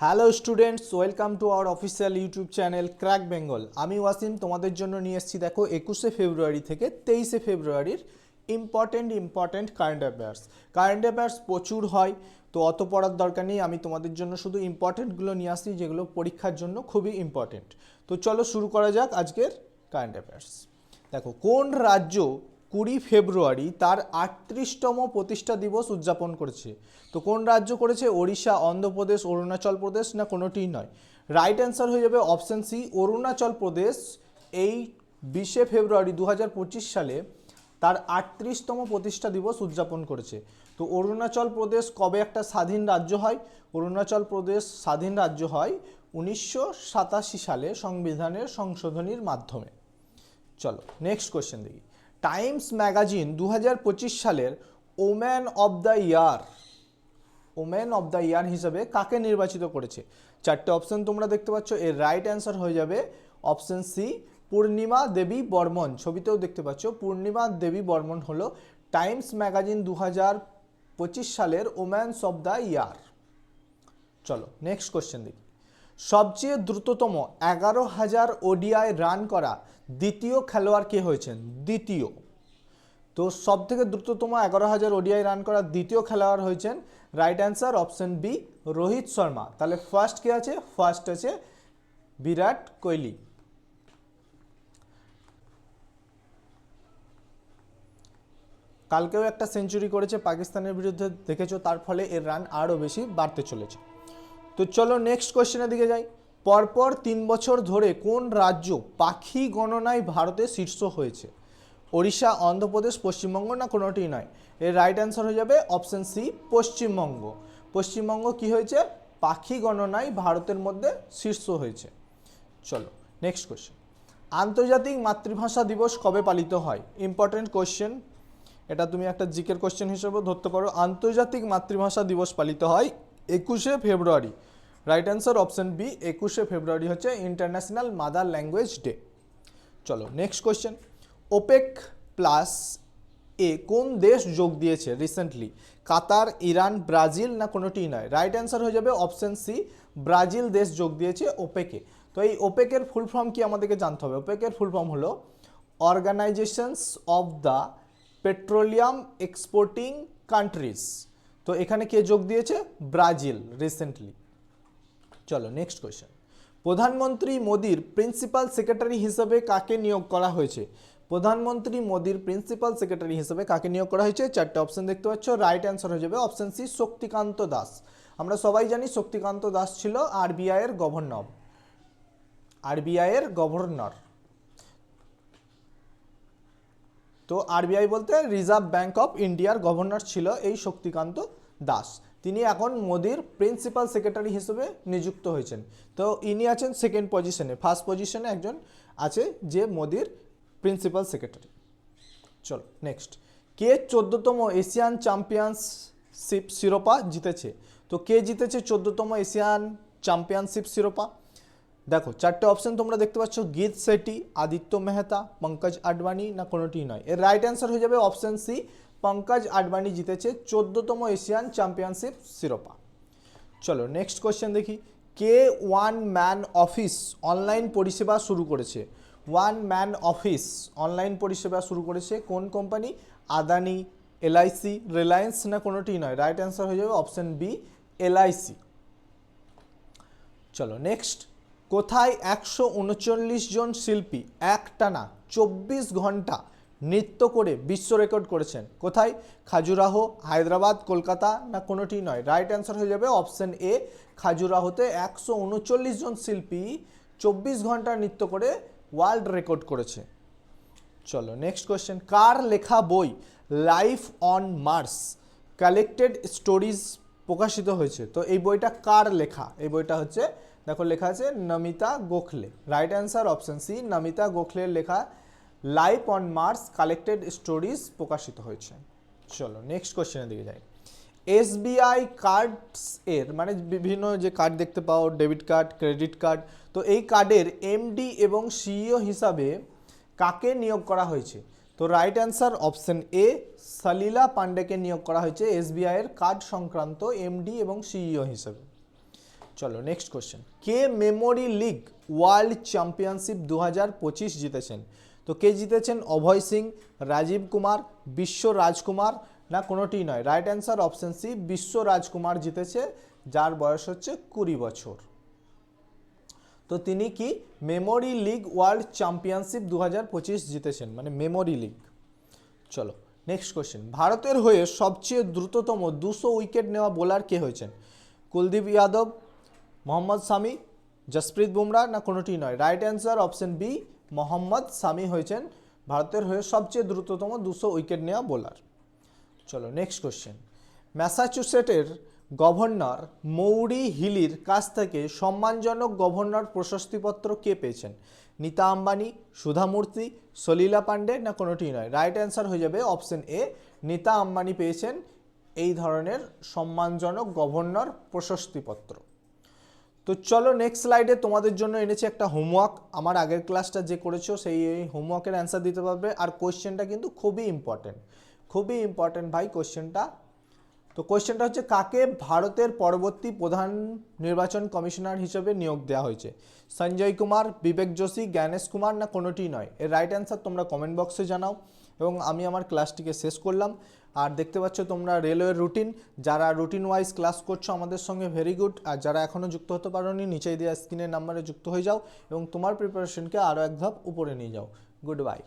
Hello students, welcome to our official YouTube channel crack Bengal. আমি ওয়াসিম তোমাদের জন্য নিয়ে এসেছি দেখো 21শে ফেব্রুয়ারি থেকে 23শে ফেব্রুয়ারির ইম্পর্টেন্ট কারেন্ট অ্যাফেয়ার্স প্রচুর হয়, তো অত পড়ার দরকার নেই। আমি তোমাদের জন্য শুধু ইম্পর্টেন্টগুলো নিয়ে আসছি যেগুলো পরীক্ষার জন্য খুবই ইম্পর্টেন্ট। তো চলো শুরু করা যাক আজকের কারেন্ট অ্যাফেয়ার্স। দেখো, কোন রাজ্য 20 ফেব্রুয়ারি তার 38তম প্রতিষ্ঠা দিবস উদযাপন করেছে? তো কোন রাজ্য করেছে? ওড়িশা, অন্ধ্রপ্রদেশ, অরুণাচল প্রদেশ, না কোনোটিই নয়। রাইট অ্যান্সার হয়ে যাবে অপশন সি, অরুণাচল প্রদেশ। এই 20শে ফেব্রুয়ারি 2025 সালে তার 38তম প্রতিষ্ঠা দিবস উদযাপন করেছে। তো অরুণাচল প্রদেশ কবে একটা স্বাধীন রাজ্য হয়? অরুণাচল প্রদেশ স্বাধীন রাজ্য হয় 1987 সালে সংবিধানের সংশোধনীর মাধ্যমে। চলো নেক্সট কোয়েশ্চেন দেখি। টাইমস ম্যাগাজিন 2025 সালের ওম্যান অফ দ্য ইয়ার হিসেবে কাকে নির্বাচিত করেছে? চারটে অপশন তোমরা দেখতে পাচ্ছ, এর রাইট অ্যান্সার হয়ে যাবে অপশন সি, পূর্ণিমা দেবী বর্মন। ছবিতেও দেখতে পাচ্ছ পূর্ণিমা দেবী বর্মন হলো টাইমস ম্যাগাজিন 2025 সালের ওম্যানস অফ দ্য ইয়ার। চলো নেক্সট কোয়েশ্চেন দেখি। সবচেয়ে দ্রুততম 11,000 ওডিআই রান করা দ্বিতীয় খেলোয়াড় কে হয়েছেন? দ্বিতীয়, তো সব থেকে দ্রুততম 11,000 ওডিআই রান করা দ্বিতীয় খেলোয়াড় হয়েছেন, right answer option B, Rohit Sharma. তাহলে ফার্স্ট কে আছে? ফার্স্ট আছে বিরাট কোহলি। কালকেও একটা সেঞ্চুরি করেছে পাকিস্তানের বিরুদ্ধে, দেখেছো, তার ফলে এর রান আরও বেশি বাড়তে চলেছে। তো চলো নেক্সট কোয়েশ্চেনের দিকে যাই। পরপর 3 বছর ধরে কোন রাজ্য পাখি গণনায় ভারতে শীর্ষ হয়েছে? ওড়িশা, অন্ধ্রপ্রদেশ, পশ্চিমবঙ্গ, না কোনোটিই নয়। এর রাইট অ্যান্সার হয়ে যাবে অপশন সি, পশ্চিমবঙ্গ। পশ্চিমবঙ্গ কি হয়েছে? পাখি গণনায় ভারতের মধ্যে শীর্ষ হয়েছে। চলো নেক্সট কোয়েশ্চেন। আন্তর্জাতিক মাতৃভাষা দিবস কবে পালিত হয়? ইম্পর্টেন্ট কোয়েশ্চেন, এটা তুমি একটা জিকের কোয়েশ্চেন হিসেবে ধরতে পারো। আন্তর্জাতিক মাতৃভাষা দিবস পালিত হয় 21শে ফেব্রুয়ারি। রাইট অ্যান্সার অপশন বি, 21শে ফেব্রুয়ারি হচ্ছে ইন্টারন্যাশনাল মাদার ল্যাঙ্গুয়েজ ডে। চলো নেক্সট কোয়েশ্চেন। ওপেক প্লাস এ কোন দেশ যোগ দিয়েছে রিসেন্টলি? কাতার, ইরান, ব্রাজিল, না কোনোটিই নয়। রাইট অ্যান্সার হয়ে যাবে অপশন সি, ব্রাজিল দেশ যোগ দিয়েছে ওপেকে। তো এই ওপেকের ফুল ফর্ম কি আমাদেরকে জানতে হবে। ওপেকের ফুল ফর্ম হলো organisations of the petroleum exporting countries. তো এখানে কে যোগ দিয়েছে? Brazil recently. চলো নেক্সট কোয়েশ্চেন। প্রধানমন্ত্রী মোদির প্রিন্সিপাল সেক্রেটারি হিসেবে কাকে নিয়োগ করা হয়েছে? প্রধানমন্ত্রী মোদির প্রিন্সিপাল সেক্রেটারি হিসেবে কাকে নিয়োগ করা হয়েছে? চারটে অপশন দেখতে পাচ্ছ, রাইট অ্যান্সার হয়ে যাবে অপশন সি, শক্তিকান্ত দাস। আমরা সবাই জানি শক্তিকান্ত দাস ছিল আরবিআই এর গভর্নর। তো আরবিআই বলতে রিজার্ভ ব্যাঙ্ক অফ ইন্ডিয়ার গভর্নর ছিল এই শক্তিকান্ত দাস। তিনি এখন মোদির প্রিন্সিপাল সেক্রেটারি হিসেবে নিযুক্ত হয়েছেন। তো ইনি আছেন সেকেন্ড পজিশনে, ফার্স্ট পজিশনে একজন আছে যে মোদির প্রিন্সিপাল সেক্রেটারি। চলো নেক্সট। কে 14তম এশিয়ান চ্যাম্পিয়নশিপ শিরোপা জিতেছে? তো কে জিতেছে 14তম এশিয়ান চ্যাম্পিয়নশিপ শিরোপা? দেখো চারটে অপশন তোমরা দেখতে পাচ্ছ, গীত শেট্টি, আদিত্য মেহতা, পঙ্কজ আডবাণী, না কোনোটি নয়। এর রাইট অ্যান্সার হয়ে যাবে অপশন সি, পঙ্কজ আডবাণী জিতেছে 14তম এশিয়ান চ্যাম্পিয়নশিপ শিরোপা। চলো নেক্সট কোয়েশ্চেন দেখি। কে ওয়ান ম্যান অফিস অনলাইন পরিষেবা শুরু করেছে? ওয়ান ম্যান অফিস অনলাইন পরিষেবা শুরু করেছে কোন কোম্পানি? আদানি, এলআইসি, রিলায়েন্স, না কোনোটি নয়। রাইট অ্যান্সার হয়ে যাবে অপশন বি, এলআইসি। চলো নেক্সট। কোথায় 139 জন শিল্পী একটানা 24 ঘন্টা নৃত্য করে বিশ্ব রেকর্ড করেছেন? কোথায়? খাজুরাহো, হায়দ্রাবাদ, কলকাতা, না কোনোটি নয়। রাইট অ্যান্সার হয়ে যাবে অপশন এ, খাজুরাহোতে 139 জন শিল্পী 24 ঘন্টা নৃত্য করে ওয়ার্ল্ড রেকর্ড করেছে। চলো নেক্সট কোয়েশ্চেন। কার লেখা বই life on Mars collected stories প্রকাশিত হয়েছে? তো এই বইটা কার লেখা? এই বইটা হচ্ছে, দেখো লেখা আছে Namita Gokhale. Right answer option C, Namita গোখলের লেখা life on Mars collected stories প্রকাশিত হয়েছে। চলো নেক্সট কোয়েশ্চেনের দিকে যাই। এসবিআই কার্ডস এর মানে বিভিন্ন যে কার্ড দেখতে পাও, ডেবিট কার্ড, ক্রেডিট কার্ড, তো এই কার্ডের এমডি এবং সিইও হিসাবে কাকে নিয়োগ করা হয়েছে? তো রাইট অ্যান্সার অপশন এ, সলিলা পান্ডেকে নিয়োগ করা হয়েছে এসবিআই এর কার্ড সংক্রান্ত এমডি এবং সিইও হিসেবে। চলো নেক্সট কোশ্চেন, কে মেমোরি লিগ ওয়ার্ল্ড চ্যাম্পিয়নশিপ 2025 জিতেছেন? তো কে জিতেছেন? অভয় সিং, রাজীব কুমার, বিশ্ব রাজকুমার, না কোনোটি নয়। রাইট অ্যান্সার অপশন সি, বিশ্ব রাজকুমার জিতেছে, যার বয়স হচ্ছে 20 বছর। তো তিনি কি মেমোরি লিগ ওয়ার্ল্ড চ্যাম্পিয়নশিপ 2025 জিতেছেন, মানে মেমোরি লিগ। চলো নেক্সট কোশ্চেন, ভারতের হয়ে সবচেয়ে দ্রুততম 200 উইকেট নেওয়া বোলার কে হয়েছেন? কুলদীপ যাদব, মোহাম্মদ শামি, জসপ্রীত বুমরা, না কোনোটি নয়। Right answer option B, Mohammed Shami হয়েছেন ভারতের হয়ে সবচেয়ে দ্রুততম 200 উইকেট নেওয়া বোলার। চলো নেক্সট কোশ্চেন, ম্যাসাচুসেটের গভর্নর মৌরি হিলির কাছ থেকে সম্মানজনক গভর্নর প্রশস্তিপত্র কে পেয়েছেন? নীতা আম্বানি, সুধা মূর্তি, সলিলা পান্ডে, না কোনোটি নয়। রাইট অ্যান্সার হয়ে যাবে অপশন এ, নীতা আম্বানি পেয়েছেন এই ধরনের সম্মানজনক গভর্নর প্রশস্তিপত্র। তো চলো নেক্সট স্লাইডে তোমাদের জন্য এনেছি একটা হোমওয়ার্ক। আমার আগের ক্লাসটা যে করেছো সেই হোমওয়ার্কের অ্যান্সার দিতে পারবে, আর কোয়েশ্চেনটা কিন্তু খুবই ইম্পর্টেন্ট ভাই কোয়েশ্চেনটা। তো কোয়েশ্চেনটা হচ্ছে, কাকে ভারতের পরবর্তী প্রধান নির্বাচন কমিশনার হিসেবে নিয়োগ দেওয়া হয়েছে? সঞ্জয় কুমার, বিবেক যোশী, জ্ঞানেশ কুমার, না কোনোটি নয়। এর রাইট অ্যান্সার তোমরা কমেন্ট বক্সে জানাও। এবং আমি আমার ক্লাসটিকে শেষ করলাম। আর দেখতে পাচ্ছ তোমরা রেলওয়ের রুটিন, যারা রুটিন ওয়াইজ ক্লাস করছো আমাদের সঙ্গে ভেরি গুড, আর যারা এখনও যুক্ত হতে পারোনি নিচেই দেওয়া স্ক্রিনের নাম্বারে যুক্ত হয়ে যাও এবং তোমার প্রিপারেশনকে আরও এক ধাপ উপরে নিয়ে যাও। Good bye.